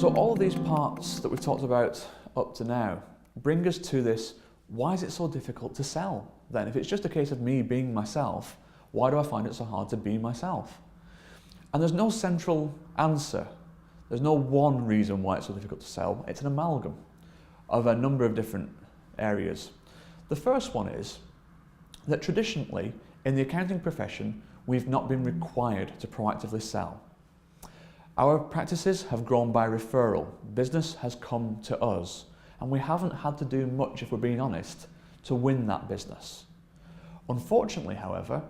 So all of these parts that we've talked about up to now bring us to this, why is it so difficult to sell then? If it's just a case of me being myself, why do I find it so hard to be myself? And there's no central answer. There's no one reason why it's so difficult to sell. It's an amalgam of a number of different areas. The first one is that traditionally in the accounting profession, we've not been required to proactively sell. Our practices have grown by referral. Business has come to us, and we haven't had to do much, if we're being honest, to win that business. Unfortunately, however,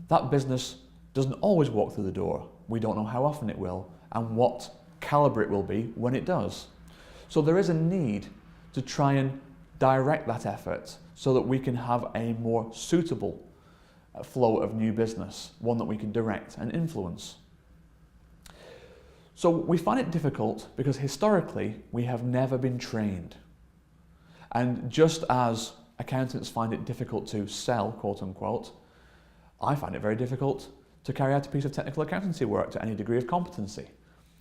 that business doesn't always walk through the door. We don't know how often it will and what calibre it will be when it does. So there is a need to try and direct that effort so that we can have a more suitable flow of new business, one that we can direct and influence. So we find it difficult because historically we have never been trained. And just as accountants find it difficult to sell, quote unquote, I find it very difficult to carry out a piece of technical accountancy work to any degree of competency,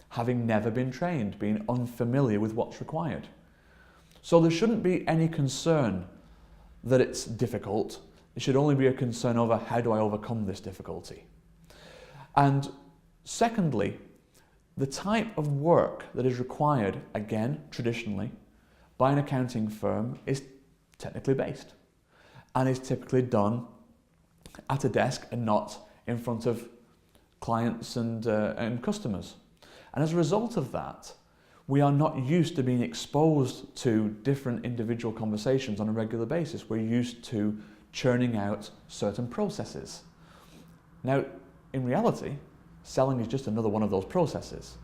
having never been trained, being unfamiliar with what's required. So there shouldn't be any concern that it's difficult. It should only be a concern over how do I overcome this difficulty. And secondly, the type of work that is required, again, traditionally, by an accounting firm is technically based and is typically done at a desk and not in front of clients and customers. And as a result of that, we are not used to being exposed to different individual conversations on a regular basis. We're used to churning out certain processes. Now, in reality, selling is just another one of those processes.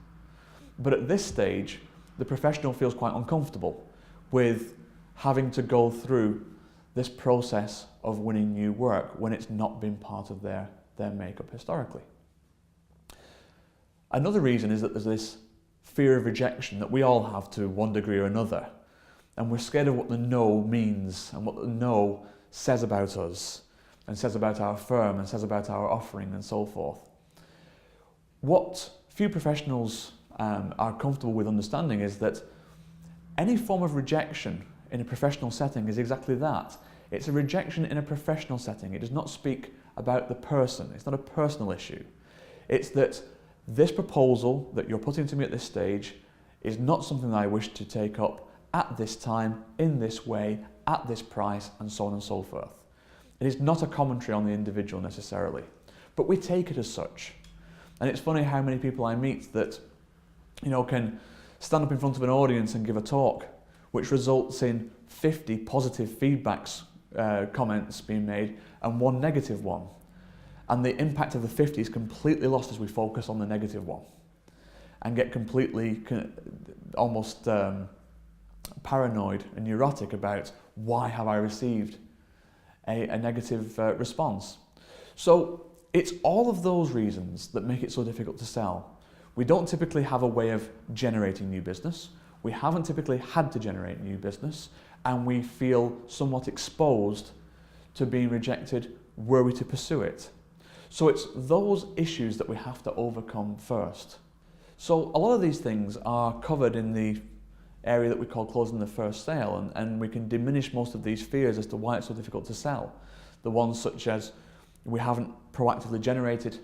But at this stage, the professional feels quite uncomfortable with having to go through this process of winning new work when it's not been part of their makeup historically. Another reason is that there's this fear of rejection that we all have to one degree or another. And we're scared of what the no means and what the no says about us and says about our firm and says about our offering and so forth. What few professionals are comfortable with understanding is that any form of rejection in a professional setting is exactly that. It's a rejection in a professional setting. It does not speak about the person. It's not a personal issue. It's that this proposal that you're putting to me at this stage is not something that I wish to take up at this time, in this way, at this price, and so on and so forth. It is not a commentary on the individual necessarily, but we take it as such. And it's funny how many people I meet that, can stand up in front of an audience and give a talk, which results in 50 positive feedbacks, comments being made, and one negative one. And the impact of the 50 is completely lost as we focus on the negative one and get completely almost paranoid and neurotic about why have I received a negative response. So it's all of those reasons that make it so difficult to sell. We don't typically have a way of generating new business. We haven't typically had to generate new business, and we feel somewhat exposed to being rejected were we to pursue it. So it's those issues that we have to overcome first. So a lot of these things are covered in the area that we call closing the first sale, and we can diminish most of these fears as to why it's so difficult to sell. The ones such as we haven't proactively generated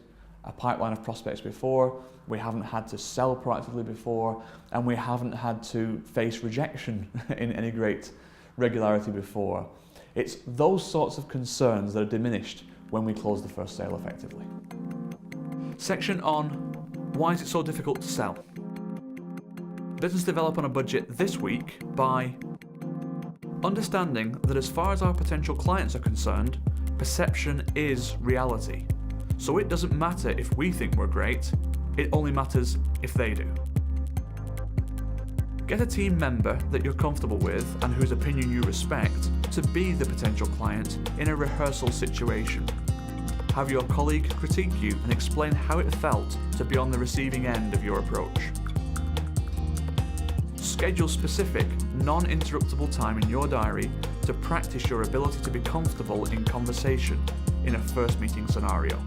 a pipeline of prospects before, we haven't had to sell proactively before, and we haven't had to face rejection in any great regularity before. It's those sorts of concerns that are diminished when we close the first sale effectively. Section on why is it so difficult to sell? Business develop on a budget this week by understanding that as far as our potential clients are concerned, perception is reality. So it doesn't matter if we think we're great, it only matters if they do. Get a team member that you're comfortable with and whose opinion you respect to be the potential client in a rehearsal situation. Have your colleague critique you and explain how it felt to be on the receiving end of your approach. Schedule specific, non-interruptible time in your diary to practice your ability to be comfortable in conversation in a first meeting scenario.